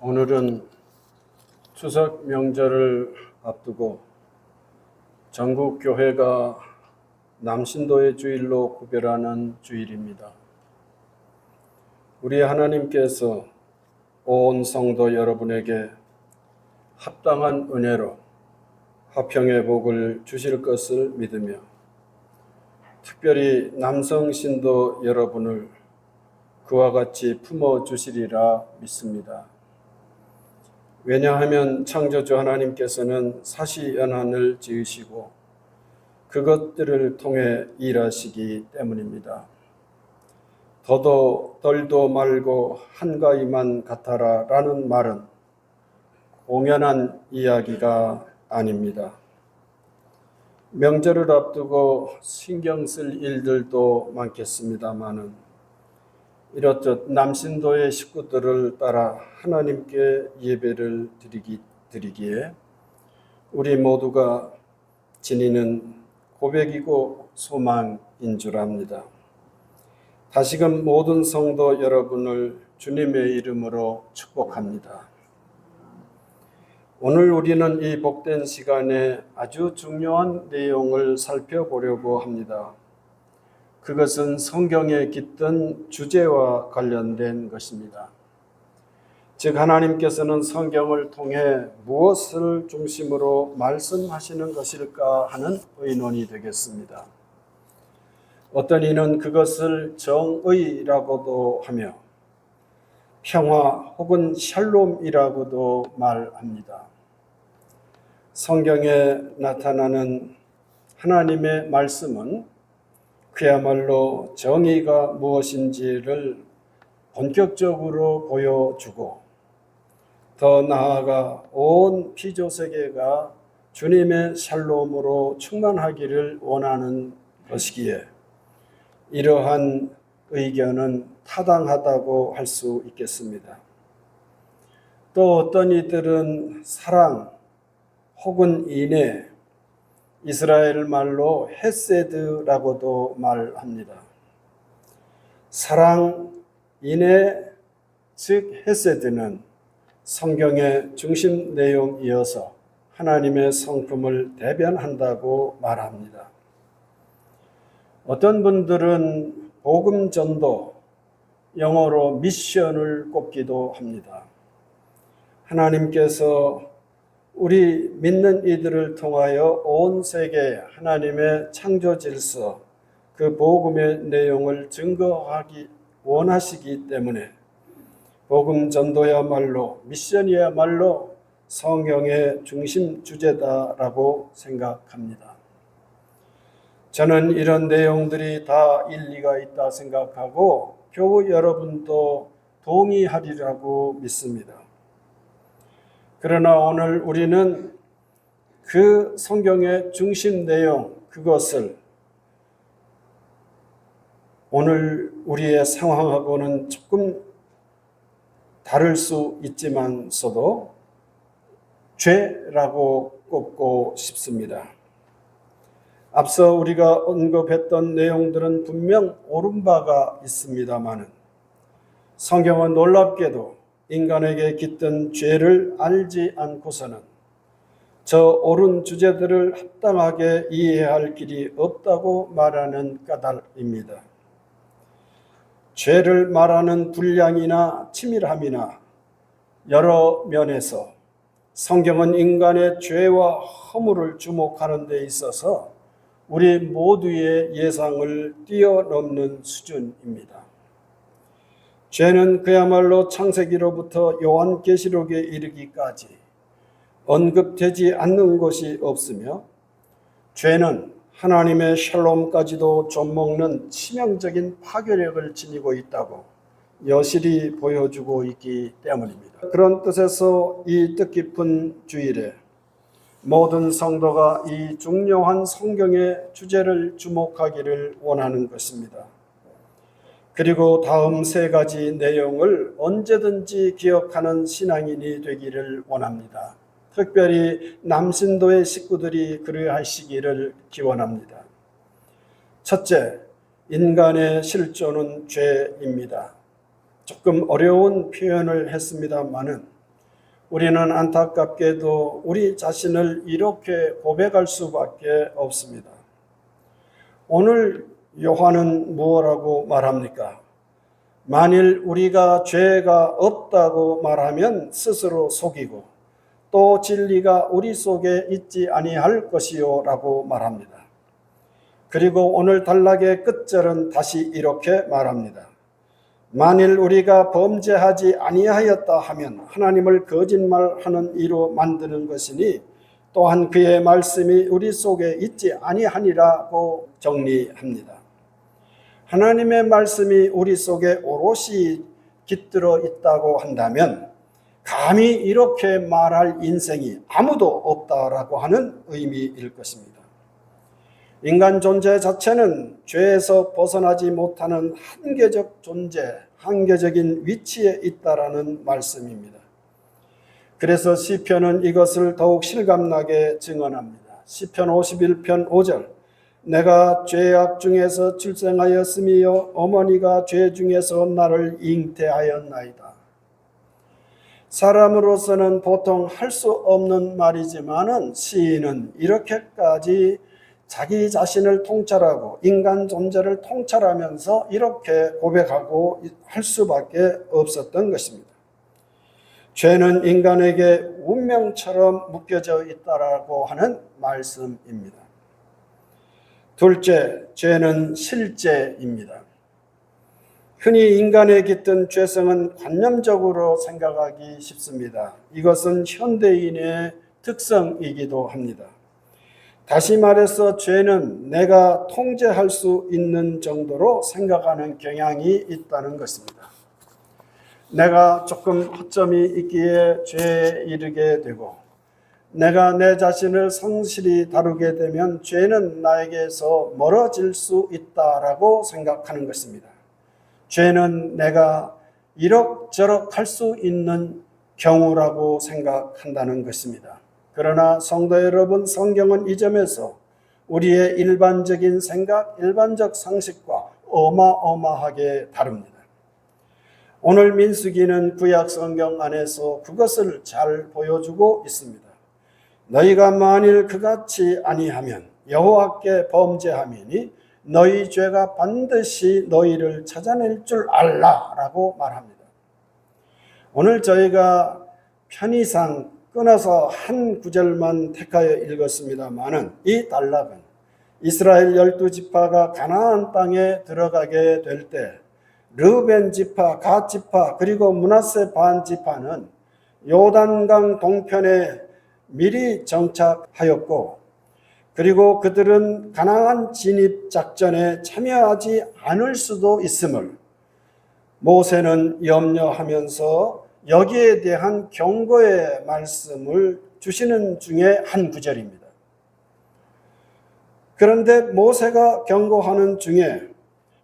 오늘은 추석 명절을 앞두고 전국 교회가 남신도의 주일로 구별하는 주일입니다. 우리 하나님께서 온 성도 여러분에게 합당한 은혜로 화평의 복을 주실 것을 믿으며 특별히 남성 신도 여러분을 그와 같이 품어주시리라 믿습니다. 왜냐하면 창조주 하나님께서는 사시연한을 지으시고 그것들을 통해 일하시기 때문입니다. 더도 덜도 말고 한가위만 같아라 라는 말은 공연한 이야기가 아닙니다. 명절을 앞두고 신경 쓸 일들도 많겠습니다마는 이렇듯 남신도의 식구들을 따라 하나님께 예배를 드리기에 우리 모두가 지니는 고백이고 소망인 줄 압니다. 다시금 모든 성도 여러분을 주님의 이름으로 축복합니다. 오늘 우리는 이 복된 시간에 아주 중요한 내용을 살펴보려고 합니다. 그것은 성경에 깃든 주제와 관련된 것입니다. 즉 하나님께서는 성경을 통해 무엇을 중심으로 말씀하시는 것일까 하는 의논이 되겠습니다. 어떤 이는 그것을 정의라고도 하며 평화 혹은 샬롬이라고도 말합니다. 성경에 나타나는 하나님의 말씀은 그야말로 정의가 무엇인지를 본격적으로 보여주고 더 나아가 온 피조세계가 주님의 샬롬으로 충만하기를 원하는 것이기에 이러한 의견은 타당하다고 할 수 있겠습니다. 또 어떤 이들은 사랑 혹은 인애, 이스라엘 말로 헤세드라고도 말합니다. 사랑, 인애, 즉 헤세드는 성경의 중심 내용이어서 하나님의 성품을 대변한다고 말합니다. 어떤 분들은 복음 전도, 영어로 미션을 꼽기도 합니다. 하나님께서 우리 믿는 이들을 통하여 온 세계에 하나님의 창조 질서, 그 복음의 내용을 증거하기 원하시기 때문에 복음 전도야말로 미션이야말로 성경의 중심 주제다라고 생각합니다. 저는 이런 내용들이 다 일리가 있다 생각하고 교우 여러분도 동의하리라고 믿습니다. 그러나 오늘 우리는 그 성경의 중심 내용, 그것을 오늘 우리의 상황하고는 조금 다를 수 있지만서도 죄라고 꼽고 싶습니다. 앞서 우리가 언급했던 내용들은 분명 옳은 바가 있습니다마는 성경은 놀랍게도 인간에게 깃든 죄를 알지 않고서는 저 옳은 주제들을 합당하게 이해할 길이 없다고 말하는 까닭입니다. 죄를 말하는 분량이나 치밀함이나 여러 면에서 성경은 인간의 죄와 허물을 주목하는 데 있어서 우리 모두의 예상을 뛰어넘는 수준입니다. 죄는 그야말로 창세기로부터 요한계시록에 이르기까지 언급되지 않는 것이 없으며 죄는 하나님의 샬롬까지도 좀먹는 치명적인 파괴력을 지니고 있다고 여실히 보여주고 있기 때문입니다. 그런 뜻에서 이 뜻깊은 주일에 모든 성도가 이 중요한 성경의 주제를 주목하기를 원하는 것입니다. 그리고 다음 세 가지 내용을 언제든지 기억하는 신앙인이 되기를 원합니다. 특별히 남신도의 식구들이 그리하시기를 기원합니다. 첫째, 인간의 실존은 죄입니다. 조금 어려운 표현을 했습니다마는 우리는 안타깝게도 우리 자신을 이렇게 고백할 수밖에 없습니다. 오늘 요한은 무엇라고 말합니까? 만일 우리가 죄가 없다고 말하면 스스로 속이고 또 진리가 우리 속에 있지 아니할 것이요 라고 말합니다. 그리고 오늘 단락의 끝절은 다시 이렇게 말합니다. 만일 우리가 범죄하지 아니하였다 하면 하나님을 거짓말하는 이로 만드는 것이니 또한 그의 말씀이 우리 속에 있지 아니하니라고 정리합니다. 하나님의 말씀이 우리 속에 오롯이 깃들어 있다고 한다면 감히 이렇게 말할 인생이 아무도 없다라고 하는 의미일 것입니다. 인간 존재 자체는 죄에서 벗어나지 못하는 한계적 존재, 한계적인 위치에 있다라는 말씀입니다. 그래서 시편은 이것을 더욱 실감나게 증언합니다. 시편 51편 5절 내가 죄악 중에서 출생하였으며 어머니가 죄 중에서 나를 잉태하였나이다. 사람으로서는 보통 할 수 없는 말이지만은 시인은 이렇게까지 자기 자신을 통찰하고 인간 존재를 통찰하면서 이렇게 고백하고 할 수밖에 없었던 것입니다. 죄는 인간에게 운명처럼 묶여져 있다라고 하는 말씀입니다. 둘째, 죄는 실제입니다. 흔히 인간에 깃든 죄성은 관념적으로 생각하기 쉽습니다. 이것은 현대인의 특성이기도 합니다. 다시 말해서 죄는 내가 통제할 수 있는 정도로 생각하는 경향이 있다는 것입니다. 내가 조금 허점이 있기에 죄에 이르게 되고 내가 내 자신을 성실히 다루게 되면 죄는 나에게서 멀어질 수 있다라고 생각하는 것입니다. 죄는 내가 이럭저럭 할 수 있는 경우라고 생각한다는 것입니다. 그러나 성도 여러분, 성경은 이 점에서 우리의 일반적인 생각, 일반적 상식과 어마어마하게 다릅니다. 오늘 민수기는 구약 성경 안에서 그것을 잘 보여주고 있습니다. 너희가 만일 그같이 아니하면 여호와께 범죄하매니 너희 죄가 반드시 너희를 찾아낼 줄 알라라고 말합니다. 오늘 저희가 편의상 끊어서 한 구절만 택하여 읽었습니다마는 이 단락은 이스라엘 12지파가 가나안 땅에 들어가게 될 때 르벤 지파, 갓 지파 그리고 므낫세 반 지파는 요단강 동편에 미리 정착하였고 그리고 그들은 가나안 진입 작전에 참여하지 않을 수도 있음을 모세는 염려하면서 여기에 대한 경고의 말씀을 주시는 중에 한 구절입니다. 그런데 모세가 경고하는 중에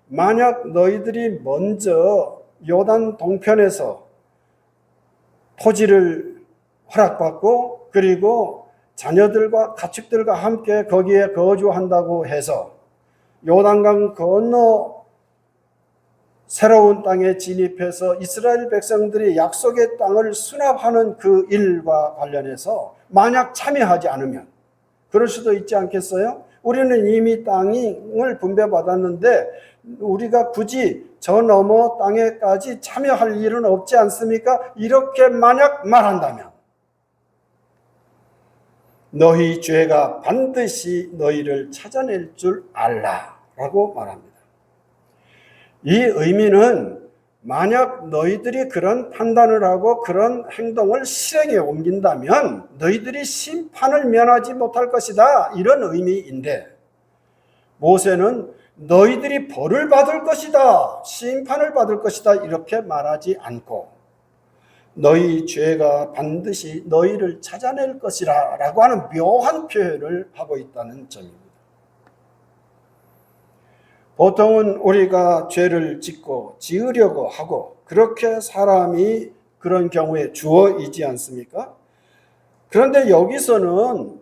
만약 너희들이 먼저 요단 동편에서 토지를 허락받고 그리고 자녀들과 가축들과 함께 거기에 거주한다고 해서 요단강 건너 새로운 땅에 진입해서 이스라엘 백성들이 약속의 땅을 수납하는 그 일과 관련해서 만약 참여하지 않으면 그럴 수도 있지 않겠어요? 우리는 이미 땅을 분배받았는데 우리가 굳이 저 너머 땅에까지 참여할 일은 없지 않습니까? 이렇게 만약 말한다면 너희 죄가 반드시 너희를 찾아낼 줄 알라라고 말합니다. 이 의미는 만약 너희들이 그런 판단을 하고 그런 행동을 실행에 옮긴다면 너희들이 심판을 면하지 못할 것이다 이런 의미인데 모세는 너희들이 벌을 받을 것이다 심판을 받을 것이다 이렇게 말하지 않고 너희 죄가 반드시 너희를 찾아낼 것이라 라고 하는 묘한 표현을 하고 있다는 점입니다. 보통은 우리가 죄를 짓고 지으려고 하고 그렇게 사람이 그런 경우에 주어이지 않습니까? 그런데 여기서는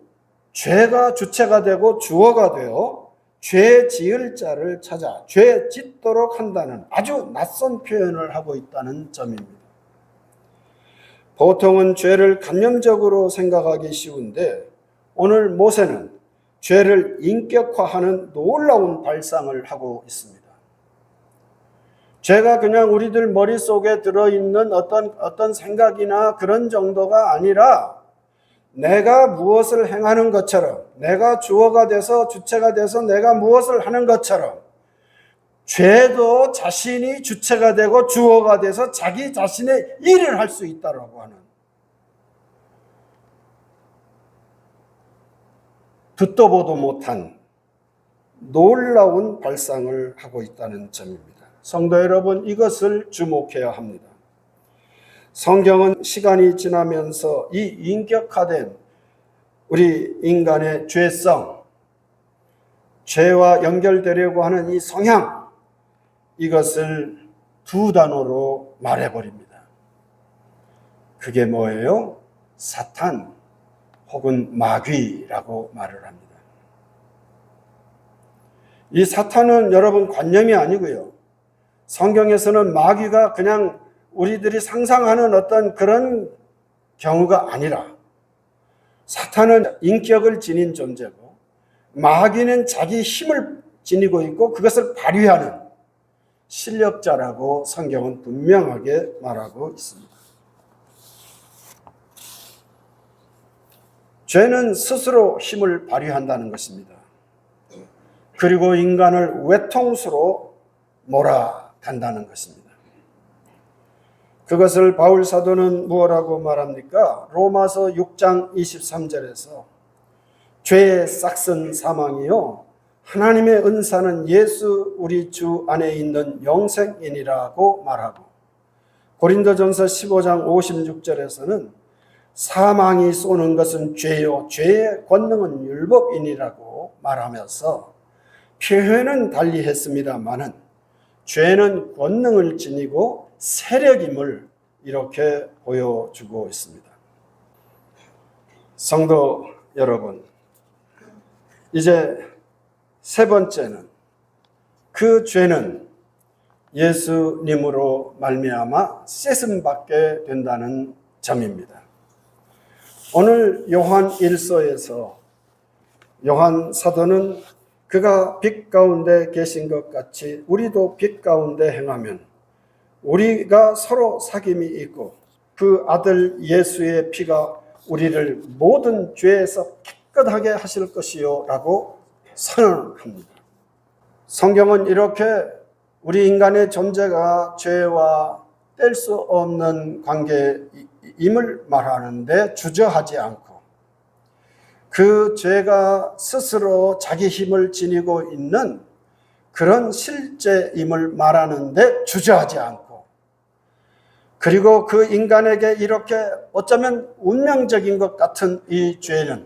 죄가 주체가 되고 주어가 되어 죄 지을 자를 찾아 죄 짓도록 한다는 아주 낯선 표현을 하고 있다는 점입니다. 보통은 죄를 관념적으로 생각하기 쉬운데 오늘 모세는 죄를 인격화하는 놀라운 발상을 하고 있습니다. 죄가 그냥 우리들 머릿속에 들어있는 어떤 생각이나 그런 정도가 아니라 내가 무엇을 행하는 것처럼, 내가 주어가 돼서 주체가 돼서 내가 무엇을 하는 것처럼 죄도 자신이 주체가 되고 주어가 돼서 자기 자신의 일을 할 수 있다라고 하는, 듣도 보도 못한 놀라운 발상을 하고 있다는 점입니다. 성도 여러분, 이것을 주목해야 합니다. 성경은 시간이 지나면서 이 인격화된 우리 인간의 죄성, 죄와 연결되려고 하는 이 성향, 이것을 두 단어로 말해버립니다. 그게 뭐예요? 사탄 혹은 마귀라고 말을 합니다. 이 사탄은 여러분 관념이 아니고요. 성경에서는 마귀가 그냥 우리들이 상상하는 어떤 그런 경우가 아니라 사탄은 인격을 지닌 존재고 마귀는 자기 힘을 지니고 있고 그것을 발휘하는 실력자라고 성경은 분명하게 말하고 있습니다. 죄는 스스로 힘을 발휘한다는 것입니다. 그리고 인간을 외통수로 몰아간다는 것입니다. 그것을 바울 사도는 무엇라고 말합니까? 로마서 6장 23절에서 죄의 싹슨 사망이요 하나님의 은사는 예수 우리 주 안에 있는 영생이니라고 말하고, 고린도전서 15장 56절에서는 사망이 쏘는 것은 죄요 죄의 권능은 율법이니라고 말하면서 표현은 달리 했습니다마는 죄는 권능을 지니고 세력임을 이렇게 보여주고 있습니다. 성도 여러분, 이제 세 번째는 그 죄는 예수님으로 말미암아 씻음받게 된다는 점입니다. 오늘 요한 1서에서 요한 사도는 그가 빛 가운데 계신 것 같이 우리도 빛 가운데 행하면 우리가 서로 사귐이 있고 그 아들 예수의 피가 우리를 모든 죄에서 깨끗하게 하실 것이요 라고 선언합니다. 성경은 이렇게 우리 인간의 존재가 죄와 뗄 수 없는 관계임을 말하는데 주저하지 않고 그 죄가 스스로 자기 힘을 지니고 있는 그런 실제임을 말하는데 주저하지 않고, 그리고 그 인간에게 이렇게 어쩌면 운명적인 것 같은 이 죄는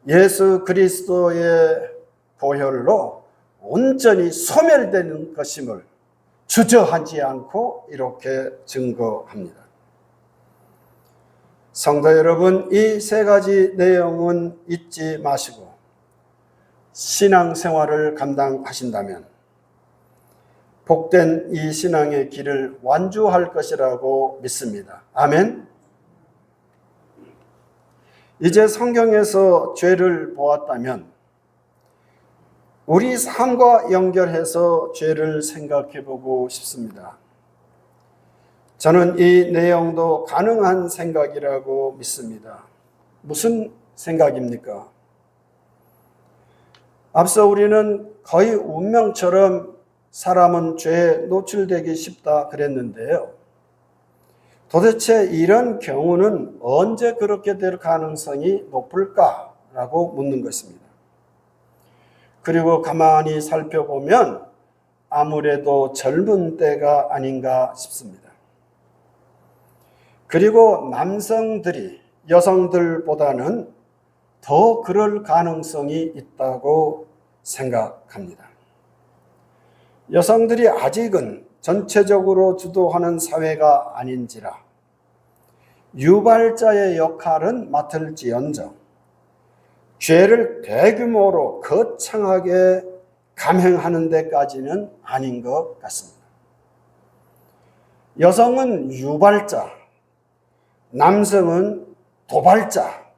예수 그리스도의 보혈로 온전히 소멸되는 것임을 주저하지 않고 이렇게 증거합니다. 성도 여러분, 이 세 가지 내용은 잊지 마시고 신앙생활을 감당하신다면 복된 이 신앙의 길을 완주할 것이라고 믿습니다. 아멘. 이제 성경에서 죄를 보았다면 우리 삶과 연결해서 죄를 생각해 보고 싶습니다. 저는 이 내용도 가능한 생각이라고 믿습니다. 무슨 생각입니까? 앞서 우리는 거의 운명처럼 사람은 죄에 노출되기 쉽다 그랬는데요. 도대체 이런 경우는 언제 그렇게 될 가능성이 높을까라고 묻는 것입니다. 그리고 가만히 살펴보면 아무래도 젊은 때가 아닌가 싶습니다. 그리고 남성들이 여성들보다는 더 그럴 가능성이 있다고 생각합니다. 여성들이 아직은 전체적으로 주도하는 사회가 아닌지라 유발자의 역할은 맡을지언정 죄를 대규모로 거창하게 감행하는 데까지는 아닌 것 같습니다. 여성은 유발자, 남성은 도발자.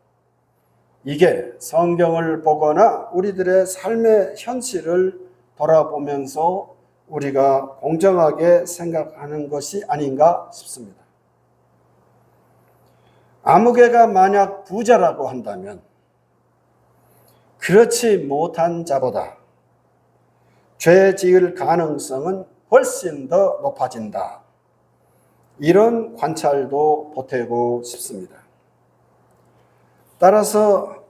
이게 성경을 보거나 우리들의 삶의 현실을 돌아보면서 우리가 공정하게 생각하는 것이 아닌가 싶습니다. 아무개가 만약 부자라고 한다면 그렇지 못한 자보다 죄 지을 가능성은 훨씬 더 높아진다. 이런 관찰도 보태고 싶습니다. 따라서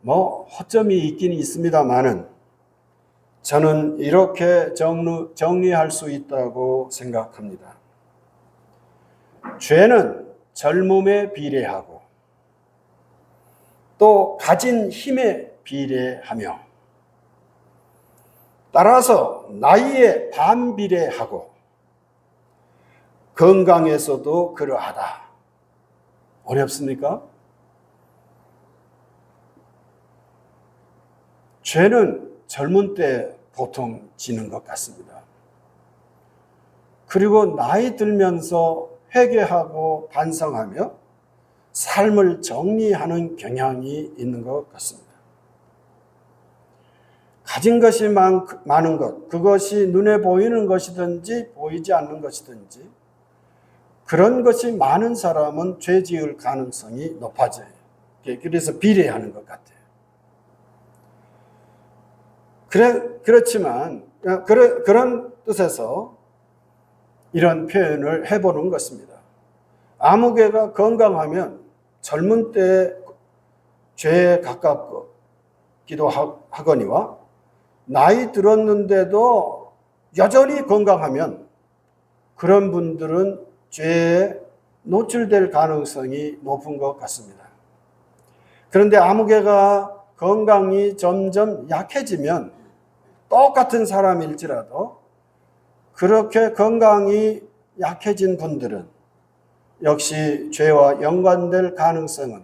허점이 있긴 있습니다만은 저는 이렇게 정리할 수 있다고 생각합니다. 죄는 젊음에 비례하고 또 가진 힘에 비례하며 따라서 나이에 반비례하고 건강에서도 그러하다. 어렵습니까? 죄는 젊은 때 보통 지는 것 같습니다. 그리고 나이 들면서 회개하고 반성하며 삶을 정리하는 경향이 있는 것 같습니다. 가진 것이 많은 것, 그것이 눈에 보이는 것이든지 보이지 않는 것이든지 그런 것이 많은 사람은 죄 지을 가능성이 높아져요. 그래서 비례하는 것 같아요. 그렇지만 그런 뜻에서 이런 표현을 해보는 것입니다. 아무개가 건강하면 젊은 때 죄에 가깝기도 하거니와 나이 들었는데도 여전히 건강하면 그런 분들은 죄에 노출될 가능성이 높은 것 같습니다. 그런데 아무개가 건강이 점점 약해지면 똑같은 사람일지라도 그렇게 건강이 약해진 분들은 역시 죄와 연관될 가능성은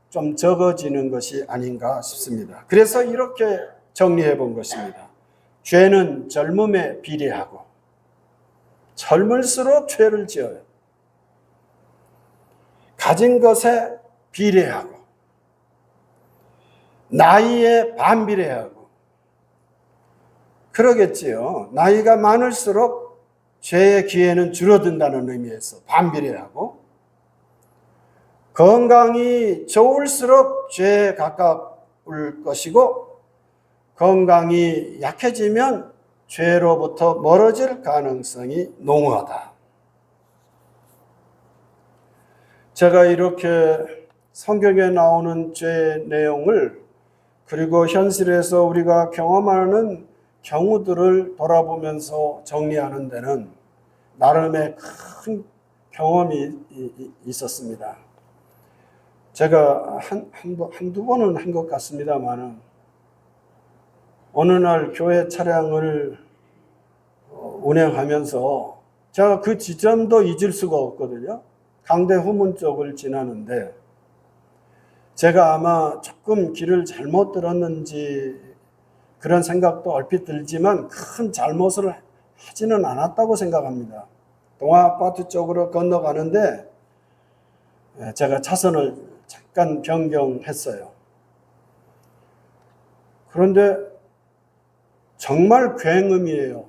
좀 적어지는 것이 아닌가 싶습니다. 그래서 이렇게 정리해 본 것입니다. 죄는 젊음에 비례하고 젊을수록 죄를 지어요. 가진 것에 비례하고 나이에 반비례하고 그러겠지요. 나이가 많을수록 죄의 기회는 줄어든다는 의미에서 반비례하고 건강이 좋을수록 죄에 가까울 것이고 건강이 약해지면 죄로부터 멀어질 가능성이 농후하다. 제가 이렇게 성경에 나오는 죄의 내용을 그리고 현실에서 우리가 경험하는 경우들을 돌아보면서 정리하는 데는 나름의 큰 경험이 있었습니다. 제가 한두 번은 한 것 같습니다만 어느 날 교회 차량을 운행하면서 제가 그 지점도 잊을 수가 없거든요. 강대 후문 쪽을 지나는데 제가 아마 조금 길을 잘못 들었는지 그런 생각도 얼핏 들지만 큰 잘못을 하지는 않았다고 생각합니다. 동아아파트 쪽으로 건너가는데 제가 차선을 잠깐 변경했어요. 그런데 정말 굉음이에요.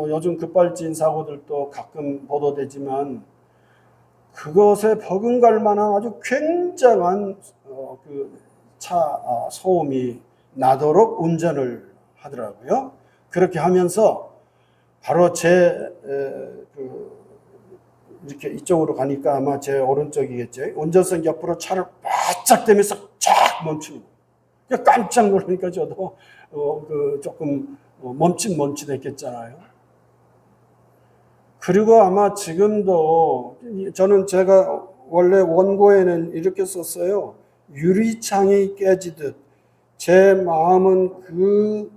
요즘 급발진 사고들도 가끔 보도되지만 그것에 버금갈 만한 아주 굉장한 차 소음이 나도록 운전을 하더라고요. 그렇게 하면서 바로 이렇게 이쪽으로 가니까 아마 제 오른쪽이겠죠. 운전석 옆으로 차를 바짝 대면서 쫙 멈추고 깜짝 놀라니까 저도 조금 멈칫했겠잖아요. 그리고 아마 지금도 제가 원래 원고에는 이렇게 썼어요. 유리창이 깨지듯 제 마음은 그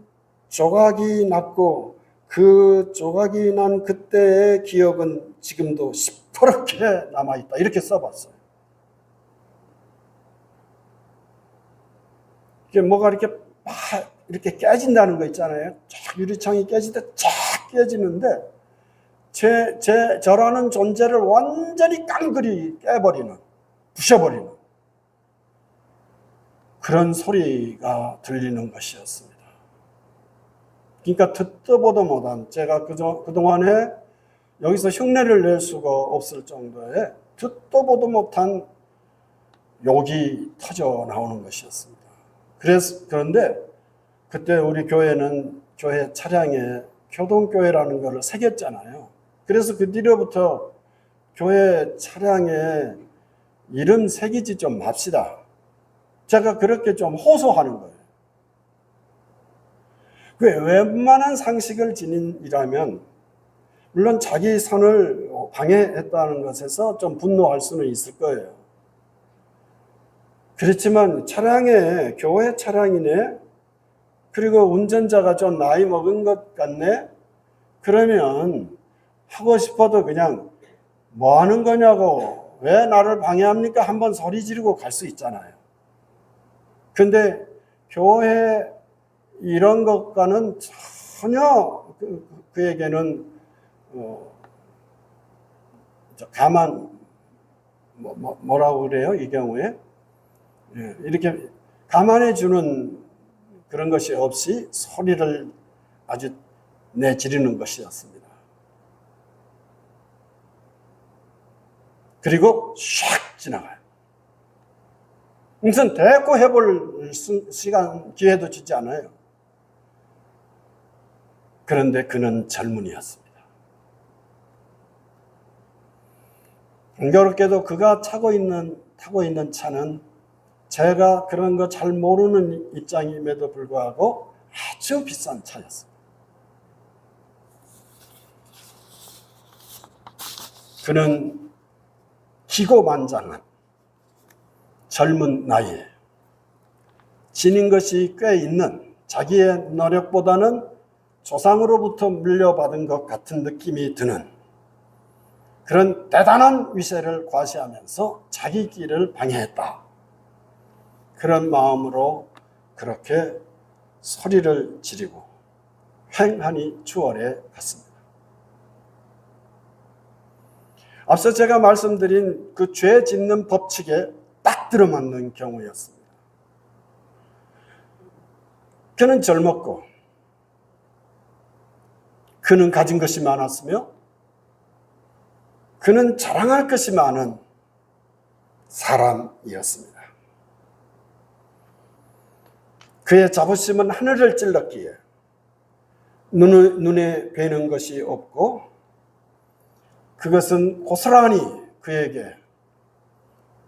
조각이 났고 그 조각이 난 그때의 기억은 지금도 시퍼렇게 남아있다. 이렇게 써봤어요. 이게 뭐가 이렇게 깨진다는 거 있잖아요. 쫙 유리창이 깨지듯 쫙 깨지는데 저라는 존재를 완전히 깡그리 깨버리는, 부셔버리는 그런 소리가 들리는 것이었습니다. 그러니까 듣도 보도 못한, 제가 그동안에 여기서 흉내를 낼 수가 없을 정도의 듣도 보도 못한 욕이 터져 나오는 것이었습니다. 그런데 그때 우리 교회는 교회 차량에 교동교회라는 것을 새겼잖아요. 그래서 그 뒤로부터 교회 차량에 이름 새기지 좀 맙시다. 제가 그렇게 좀 호소하는 거예요. 웬만한 상식을 지닌이라면 물론 자기 선을 방해했다는 것에서 좀 분노할 수는 있을 거예요. 그렇지만 차량에 교회 차량이네, 그리고 운전자가 좀 나이 먹은 것 같네, 그러면 하고 싶어도 그냥 뭐 하는 거냐고, 왜 나를 방해합니까? 한번 소리 지르고 갈 수 있잖아요. 근데 교회 이런 것과는 전혀 그에게는 가만, 뭐라고 그래요? 이 경우에 이렇게 가만해 주는 그런 것이 없이 소리를 아주 내지르는 것이었습니다. 그리고 샥 지나가요. 무슨 대꾸 해볼 시간, 기회도 주지 않아요. 그런데 그는 젊은이였습니다. 공교롭게도 그가 타고 있는 차는 제가 그런 거 잘 모르는 입장임에도 불구하고 아주 비싼 차였습니다. 그는 기고만장한 젊은 나이에 지닌 것이 꽤 있는, 자기의 노력보다는 조상으로부터 물려받은 것 같은 느낌이 드는 그런 대단한 위세를 과시하면서 자기 길을 방해했다. 그런 마음으로 그렇게 소리를 지르고 횡하니 추월해 갔습니다. 앞서 제가 말씀드린 그 죄 짓는 법칙에 딱 들어맞는 경우였습니다. 그는 젊었고 그는 가진 것이 많았으며 그는 자랑할 것이 많은 사람이었습니다. 그의 자부심은 하늘을 찔렀기에 눈에 뵈는 것이 없고 그것은 고스란히 그에게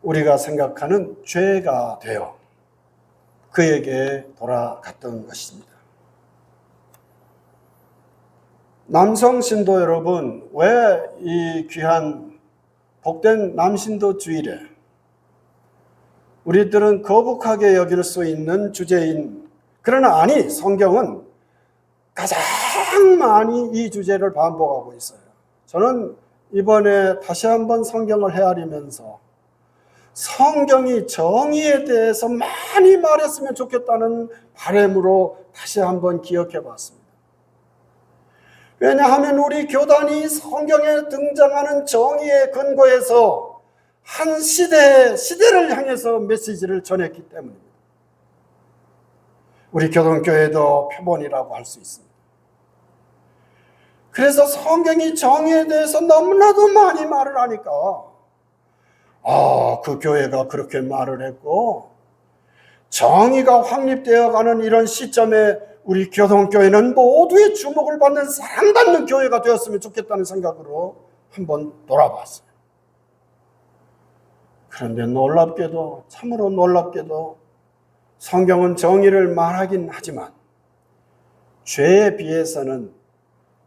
우리가 생각하는 죄가 되어 그에게 돌아갔던 것입니다. 남성 신도 여러분, 왜 이 귀한 복된 남신도 주일에 우리들은 거북하게 여길 수 있는 주제인, 그러나 아니, 성경은 가장 많이 이 주제를 반복하고 있어요. 저는 이번에 다시 한번 성경을 헤아리면서 성경이 정의에 대해서 많이 말했으면 좋겠다는 바람으로 다시 한번 기억해 봤습니다. 왜냐하면 우리 교단이 성경에 등장하는 정의의 근거에서 한 시대를 향해서 메시지를 전했기 때문입니다. 우리 교동교회도 표본이라고 할 수 있습니다. 그래서 성경이 정의에 대해서 너무나도 많이 말을 하니까 그 교회가 그렇게 말을 했고 정의가 확립되어 가는 이런 시점에 우리 교동교회는 모두의 주목을 받는 사랑받는 교회가 되었으면 좋겠다는 생각으로 한번 돌아봤어요. 그런데 놀랍게도, 참으로 놀랍게도 성경은 정의를 말하긴 하지만 죄에 비해서는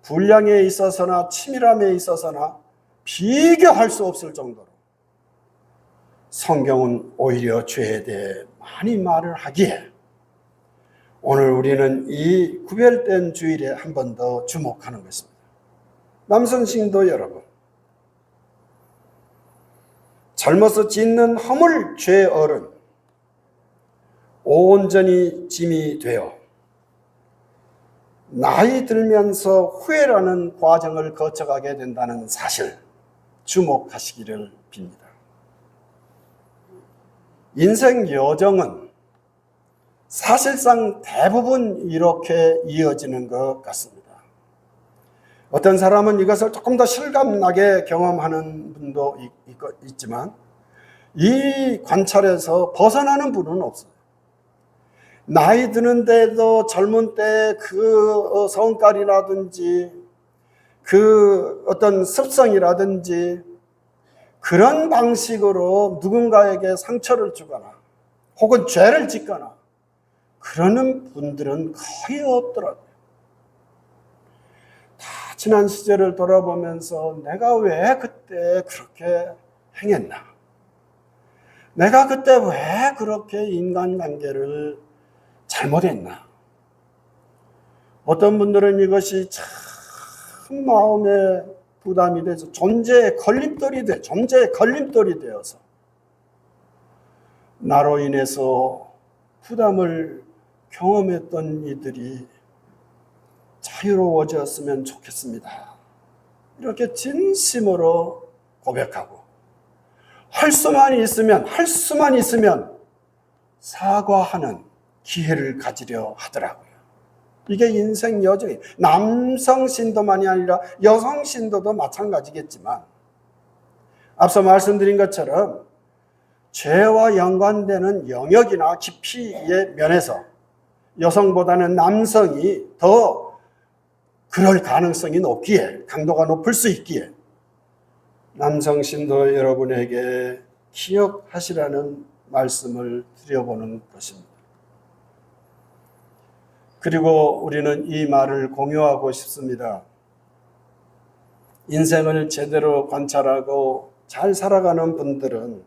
분량에 있어서나 치밀함에 있어서나 비교할 수 없을 정도로 성경은 오히려 죄에 대해 많이 말을 하기에 오늘 우리는 이 구별된 주일에 한 번 더 주목하는 것입니다. 남성 신도 여러분, 젊어서 짓는 허물 죄어른 온전히 짐이 되어 나이 들면서 후회라는 과정을 거쳐가게 된다는 사실 주목하시기를 빕니다. 인생 여정은 사실상 대부분 이렇게 이어지는 것 같습니다. 어떤 사람은 이것을 조금 더 실감나게 경험하는 분도 있지만 이 관찰에서 벗어나는 분은 없어요. 나이 드는데도 젊은 때 그 성깔이라든지 그 어떤 습성이라든지 그런 방식으로 누군가에게 상처를 주거나 혹은 죄를 짓거나 그러는 분들은 거의 없더라고요. 다 지난 시절을 돌아보면서 내가 왜 그때 그렇게 행했나? 내가 그때 왜 그렇게 인간관계를 잘못했나? 어떤 분들은 이것이 참 마음에 부담이 돼서 존재의 걸림돌이 되어서 나로 인해서 부담을 경험했던 이들이 자유로워졌으면 좋겠습니다. 이렇게 진심으로 고백하고 할 수만 있으면 사과하는 기회를 가지려 하더라고요. 이게 인생 여정이에요. 남성 신도만이 아니라 여성 신도도 마찬가지겠지만 앞서 말씀드린 것처럼 죄와 연관되는 영역이나 깊이의 면에서 여성보다는 남성이 더 그럴 가능성이 높기에, 강도가 높을 수 있기에 남성 신도 여러분에게 기억하시라는 말씀을 드려보는 것입니다. 그리고 우리는 이 말을 공유하고 싶습니다. 인생을 제대로 관찰하고 잘 살아가는 분들은,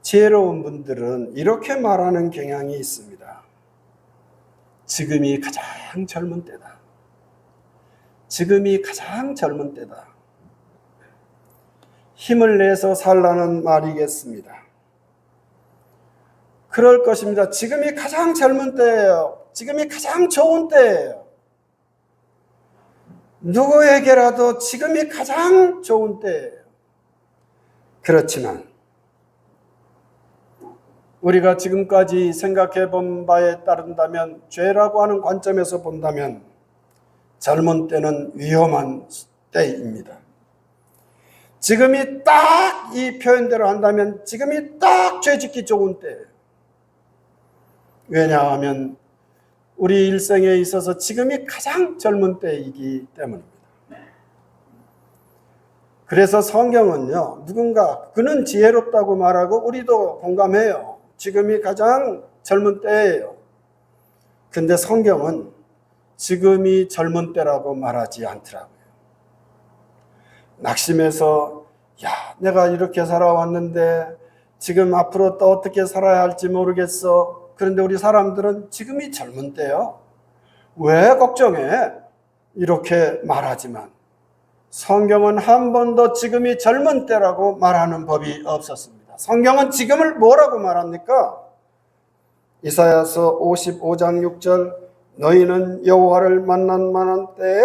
지혜로운 분들은 이렇게 말하는 경향이 있습니다. 지금이 가장 젊은 때다. 지금이 가장 젊은 때다. 힘을 내서 살라는 말이겠습니다. 그럴 것입니다. 지금이 가장 젊은 때예요. 지금이 가장 좋은 때예요. 누구에게라도 지금이 가장 좋은 때예요. 그렇지만 우리가 지금까지 생각해 본 바에 따른다면, 죄라고 하는 관점에서 본다면 젊은 때는 위험한 때입니다. 지금이 딱 이 표현대로 한다면 지금이 딱 죄짓기 좋은 때예요. 왜냐하면 우리 일생에 있어서 지금이 가장 젊은 때이기 때문입니다. 그래서 성경은요, 누군가 그는 지혜롭다고 말하고 우리도 공감해요. 지금이 가장 젊은 때예요. 근데 성경은 지금이 젊은 때라고 말하지 않더라고요. 낙심해서 내가 이렇게 살아왔는데 지금 앞으로 또 어떻게 살아야 할지 모르겠어. 그런데 우리 사람들은 지금이 젊은 때요. 왜 걱정해? 이렇게 말하지만 성경은 한 번도 지금이 젊은 때라고 말하는 법이 없었습니다. 성경은 지금을 뭐라고 말합니까? 이사야서 55장 6절, 너희는 여호와를 만난 만한 때에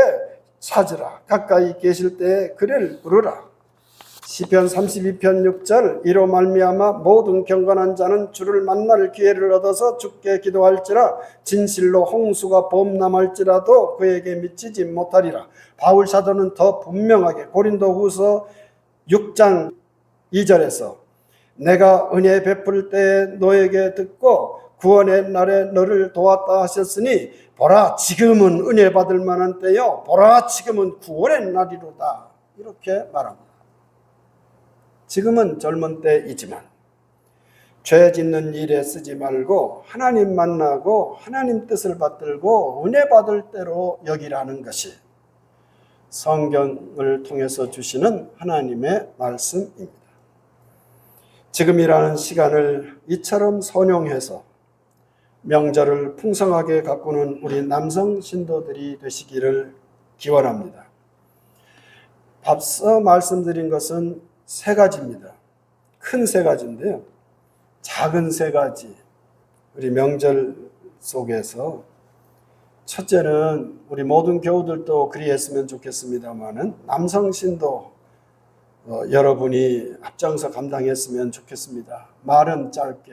찾으라. 가까이 계실 때에 그를 부르라. 시편 32편 6절, 이로 말미암아 모든 경건한 자는 주를 만날 기회를 얻어서 주께 기도할지라. 진실로 홍수가 범람할지라도 그에게 미치지 못하리라. 바울 사도는 더 분명하게 고린도후서 6장 2절에서 내가 은혜 베풀 때에 너에게 듣고 구원의 날에 너를 도왔다 하셨으니 보라 지금은 은혜 받을 만한 때요, 보라 지금은 구원의 날이로다. 이렇게 말합니다. 지금은 젊은 때이지만 죄 짓는 일에 쓰지 말고 하나님 만나고 하나님 뜻을 받들고 은혜 받을 때로 여기라는 것이 성경을 통해서 주시는 하나님의 말씀입니다. 지금이라는 시간을 이처럼 선용해서 명절을 풍성하게 가꾸는 우리 남성 신도들이 되시기를 기원합니다. 앞서 말씀드린 것은 세 가지입니다. 큰 세 가지인데요. 작은 세 가지, 우리 명절 속에서 첫째는 우리 모든 교우들도 그리했으면 좋겠습니다만은 남성 신도 여러분이 앞장서 감당했으면 좋겠습니다. 말은 짧게.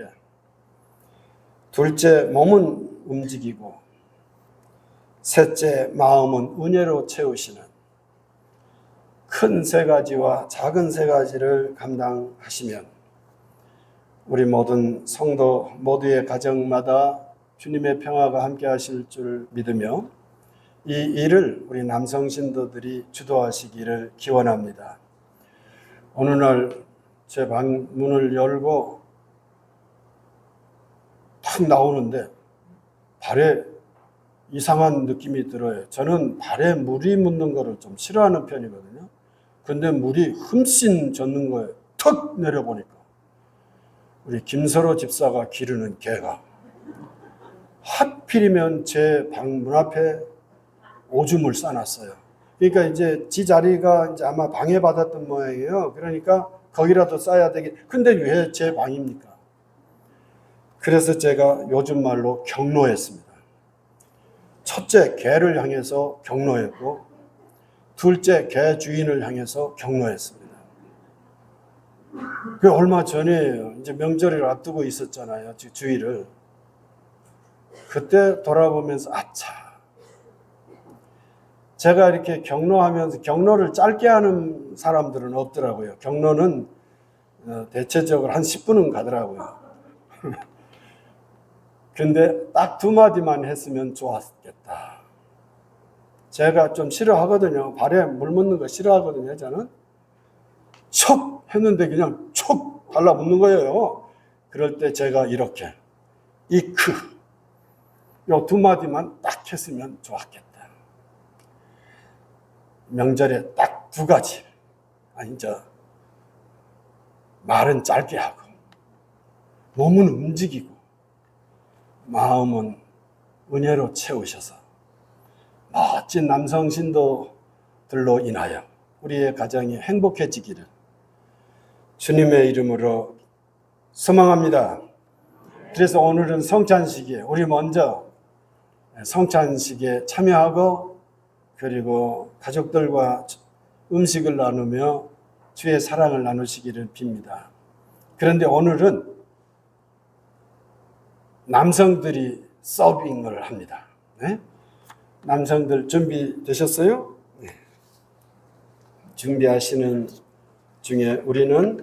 둘째, 몸은 움직이고. 셋째, 마음은 은혜로 채우시는 큰 세 가지와 작은 세 가지를 감당하시면 우리 모든 성도 모두의 가정마다 주님의 평화가 함께 하실 줄 믿으며 이 일을 우리 남성 신도들이 주도하시기를 기원합니다. 어느 날 제 방 문을 열고 탁 나오는데 발에 이상한 느낌이 들어요. 저는 발에 물이 묻는 거를 좀 싫어하는 편이거든요. 근데 물이 흠씬 젖는 거예요. 턱 내려보니까 우리 김서로 집사가 기르는 개가 하필이면 제 방 문 앞에 오줌을 싸놨어요. 그러니까 이제 지 자리가 이제 아마 방해받았던 모양이에요. 그러니까 거기라도 싸야 되겠. 근데 왜 제 방입니까? 그래서 제가 요즘 말로 경로했습니다. 첫째, 개를 향해서 경로했고, 둘째, 개 주인을 향해서 경로했습니다. 그 얼마 전에 이제 명절을 앞두고 있었잖아요. 주일을. 그때 돌아보면서 아차. 제가 이렇게 경로하면서 경로를 짧게 하는 사람들은 없더라고요. 경로는 대체적으로 한 10분은 가더라고요. 근데 딱 두 마디만 했으면 좋았겠다. 제가 좀 싫어하거든요. 발에 물 묻는 거 싫어하거든요. 저는 촉 했는데 그냥 촉 달라붙는 거예요. 그럴 때 제가 이렇게 이크 요 두 마디만 딱 했으면 좋았겠다. 명절에 딱 두 가지. 이제 말은 짧게 하고 몸은 움직이고 마음은 은혜로 채우셔서 멋진 남성 신도들로 인하여 우리의 가정이 행복해지기를 주님의 이름으로 소망합니다. 그래서 오늘은 성찬식에 우리 먼저 성찬식에 참여하고 그리고 가족들과 음식을 나누며 주의 사랑을 나누시기를 빕니다. 그런데 오늘은 남성들이 서빙을 합니다. 네? 남성들 준비되셨어요? 네. 준비하시는 중에 우리는